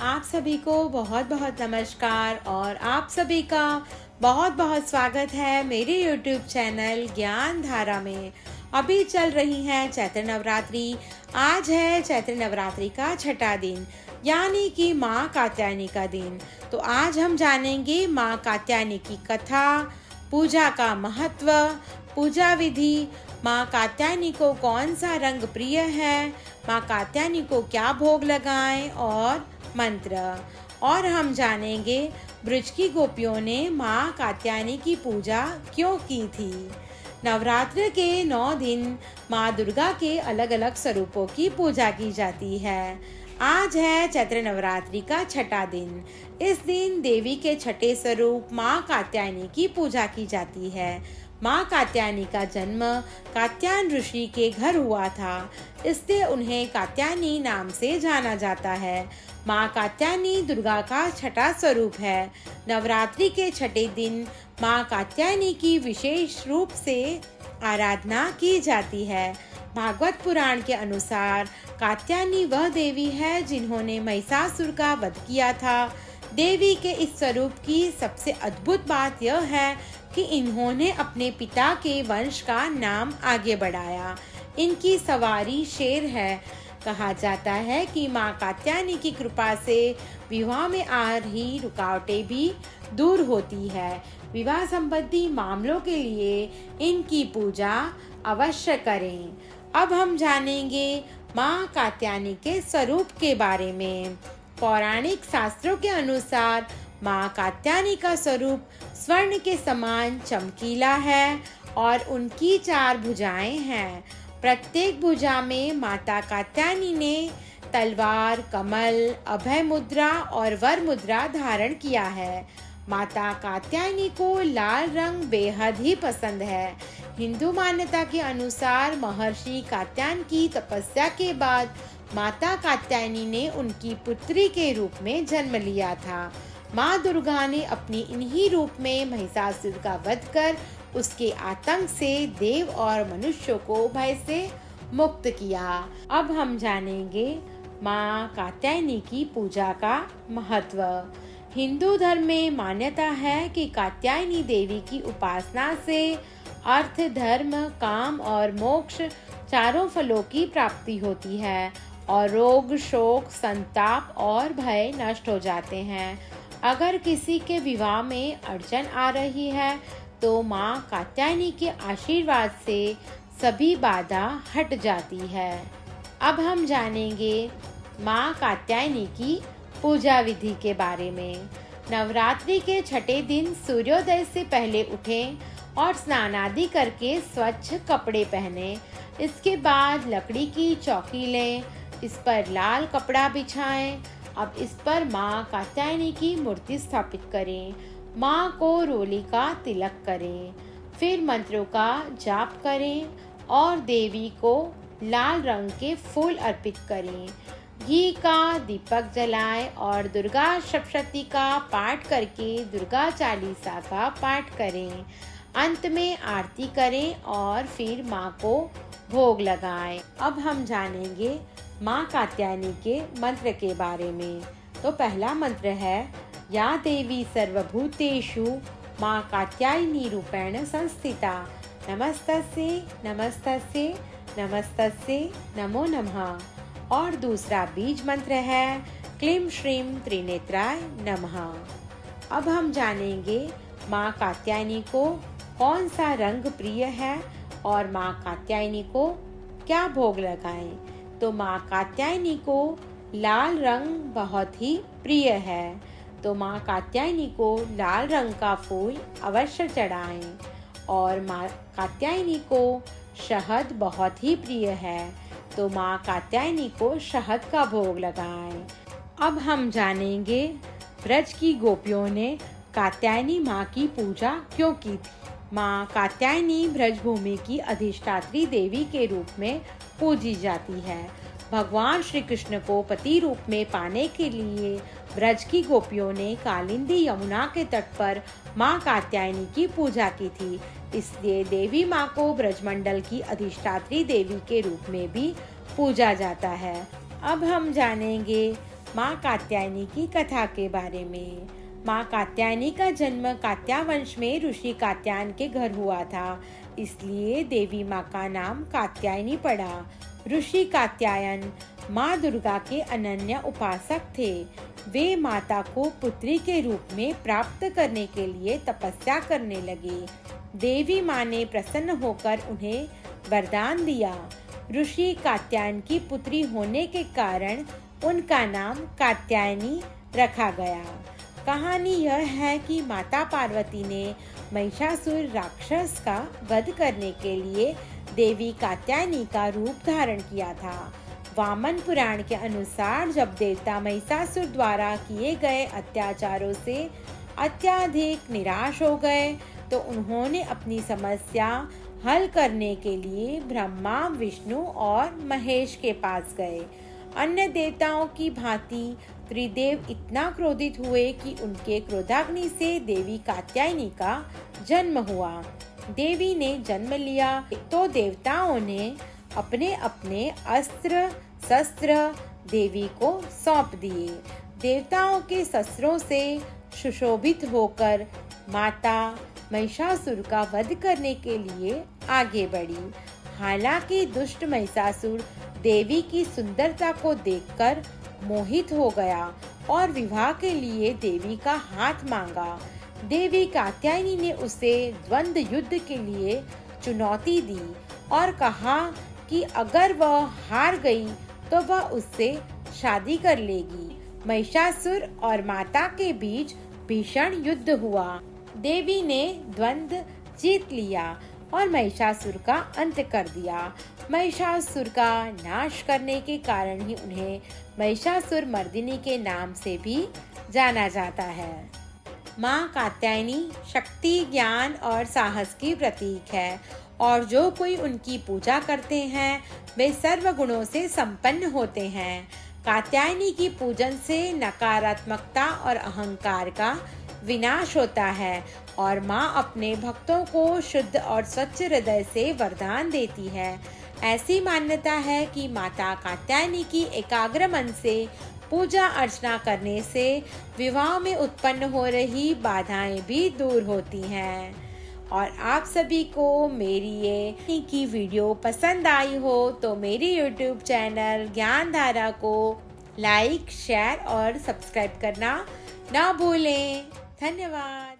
आप सभी को बहुत बहुत नमस्कार और आप सभी का बहुत बहुत स्वागत है मेरे YouTube चैनल ज्ञान धारा में। अभी चल रही है चैत्र नवरात्रि। आज है चैत्र नवरात्रि का छठा दिन, यानी कि माँ कात्यायनी का दिन। तो आज हम जानेंगे माँ कात्यायनी की कथा, पूजा का महत्व, पूजा विधि, माँ कात्यायनी को कौन सा रंग प्रिय है, माँ कात्यायनी को क्या भोग लगाएं और मंत्र। और हम जानेंगे ब्रज की गोपियों ने माँ कात्यायनी की पूजा क्यों की थी। नवरात्र के 9 दिन माँ दुर्गा के अलग अलग स्वरूपों की पूजा की जाती है। आज है चैत्र नवरात्रि का छठा दिन। इस दिन देवी के छठे स्वरूप माँ कात्यायनी की पूजा की जाती है। माँ कात्यायनी का जन्म कात्यायन ऋषि के घर हुआ था, इसलिए उन्हें कात्यायनी नाम से जाना जाता है। माँ कात्यायनी दुर्गा का छठा स्वरूप है। नवरात्रि के छठे दिन माँ कात्यायनी की विशेष रूप से आराधना की जाती है। भागवत पुराण के अनुसार कात्यायनी वह देवी है जिन्होंने महिषासुर का वध किया था। देवी के इस स्वरूप की सबसे अद्भुत बात यह है कि इन्होंने अपने पिता के वंश का नाम आगे बढ़ाया। इनकी सवारी शेर है। कहा जाता है कि माँ कात्यायनी की कृपा से विवाह में आ रही रुकावटें भी दूर होती है। विवाह संबंधी मामलों के लिए इनकी पूजा अवश्य करें। अब हम जानेंगे माँ कात्यायनी के स्वरूप के बारे में। पौराणिक शास्त्रों के अनुसार माँ कात्यायनी का स्वरूप स्वर्ण के समान चमकीला है और उनकी 4 भुजाएं हैं। प्रत्येक भुजा में माता कात्यायनी ने तलवार, कमल, अभय मुद्रा और वर मुद्रा धारण किया है। माता कात्यायनी को लाल रंग बेहद ही पसंद है। हिंदू मान्यता के अनुसार महर्षि कात्यायन की तपस्या के बाद माता कात्यायनी ने उनकी पुत्री के रूप में जन्म लिया था। माँ दुर्गा ने अपनी इन्हीं रूप में महिषासुर का वध कर उसके आतंक से देव और मनुष्यों को भय से मुक्त किया। अब हम जानेंगे माँ कात्यायनी की पूजा का महत्व। हिंदू धर्म में मान्यता है कि कात्यायनी देवी की उपासना से अर्थ, धर्म, काम और मोक्ष चारों फलों की प्राप्ति होती है और रोग, शोक, संताप और भय नष्ट हो जाते हैं। अगर किसी के विवाह में अड़चन आ रही है तो माँ कात्यायनी के आशीर्वाद से सभी बाधा हट जाती है। अब हम जानेंगे माँ कात्यायनी की पूजा विधि के बारे में। नवरात्रि के छठे दिन सूर्योदय से पहले उठें और स्नान आदि करके स्वच्छ कपड़े पहनें। इसके बाद लकड़ी की चौकी लें, इस पर लाल कपड़ा बिछाएं। अब इस पर माँ कात्यायनी की मूर्ति स्थापित करें। माँ को रोली का तिलक करें, फिर मंत्रों का जाप करें और देवी को लाल रंग के फूल अर्पित करें। घी का दीपक जलाएं और दुर्गा सप्तशती का पाठ करके दुर्गा चालीसा का पाठ करें। अंत में आरती करें और फिर माँ को भोग लगाएं। अब हम जानेंगे माँ कात्यायनी के मंत्र के बारे में। तो पहला मंत्र है या देवी सर्वभूतेषु माँ कात्यायनी रूपेण संस्थिता, नमस्तस्यै नमस्तस्यै नमस्तस्यै नमो नमः। और दूसरा बीज मंत्र है क्लीं श्रीं त्रिनेत्राय नमः। अब हम जानेंगे माँ कात्यायनी को कौन सा रंग प्रिय है और माँ कात्यायनी को क्या भोग लगाएं। तो माँ कात्यायनी को लाल रंग बहुत ही प्रिय है, तो माँ कात्यायनी को लाल रंग का फूल अवश्य चढ़ाएं। और माँ कात्यायनी को शहद बहुत ही प्रिय है, तो माँ कात्यायनी को शहद का भोग लगाएं। अब हम जानेंगे ब्रज की गोपियों ने कात्यायनी माँ की पूजा क्यों की थी। माँ कात्यायनी ब्रजभूमि की अधिष्ठात्री देवी के रूप में पूजी जाती है। भगवान श्री कृष्ण को पति रूप में पाने के लिए ब्रज की गोपियों ने कालिंदी यमुना के तट पर माँ कात्यायनी की पूजा की थी। इसलिए देवी माँ को ब्रजमंडल की अधिष्ठात्री देवी के रूप में भी पूजा जाता है। अब हम जानेंगे माँ कात्यायनी की कथा के बारे में। माँ कात्यायनी का जन्म कात्यावंश में ऋषि कात्यायन के घर हुआ था, इसलिए देवी माँ का नाम कात्यायनी पड़ा। ऋषि कात्यायन माँ दुर्गा के अनन्य उपासक थे। वे माता को पुत्री के रूप में प्राप्त करने के लिए तपस्या करने लगे। देवी माँ ने प्रसन्न होकर उन्हें वरदान दिया। ऋषि कात्यायन की पुत्री होने के कारण उनका नाम कात्यायनी रखा गया। कहानी यह है कि माता पार्वती ने महिषासुर राक्षस का वध करने के लिए देवी कात्यायनी का रूप धारण किया था। वामन पुराण के अनुसार जब देवता महिषासुर द्वारा किए गए अत्याचारों से अत्यधिक निराश हो गए तो उन्होंने अपनी समस्या हल करने के लिए ब्रह्मा, विष्णु और महेश के पास गए। अन्य देवताओं की भांति त्रिदेव इतना क्रोधित हुए कि उनके क्रोधाग्नि से देवी कात्यायनी का जन्म हुआ। देवी ने जन्म लिया तो देवताओं ने अपने अपने अस्त्र शस्त्र देवी को सौंप दिए। देवताओं के शस्त्रों से सुशोभित होकर माता महिषासुर का वध करने के लिए आगे बढ़ी। हालांकि दुष्ट महिषासुर देवी की सुंदरता को देखकर मोहित हो गया और विवाह के लिए देवी का हाथ मांगा। देवी कात्यायनी ने उसे द्वंद्व युद्ध के लिए चुनौती दी और कहा कि अगर वह हार गई तो वह उससे शादी कर लेगी। महिषासुर और माता के बीच भीषण युद्ध हुआ। देवी ने द्वंद्व जीत लिया और महिषासुर का अंत कर दिया। महिषासुर का नाश करने के कारण ही उन्हें महिषासुर मर्दिनी के नाम से भी जाना जाता है। माँ कात्यायनी शक्ति, ज्ञान और साहस की प्रतीक है और जो कोई उनकी पूजा करते हैं वे सर्व गुणों से संपन्न होते हैं। कात्यायनी की पूजन से नकारात्मकता और अहंकार का विनाश होता है और माँ अपने भक्तों को शुद्ध और स्वच्छ हृदय से वरदान देती है। ऐसी मान्यता है कि माता कात्यायनी की एकाग्र मन से पूजा अर्चना करने से विवाह में उत्पन्न हो रही बाधाएं भी दूर होती हैं। और आप सभी को मेरी ये की वीडियो पसंद आई हो तो मेरी YouTube चैनल ज्ञान धारा को लाइक, शेयर और सब्सक्राइब करना ना भूलें। धन्यवाद।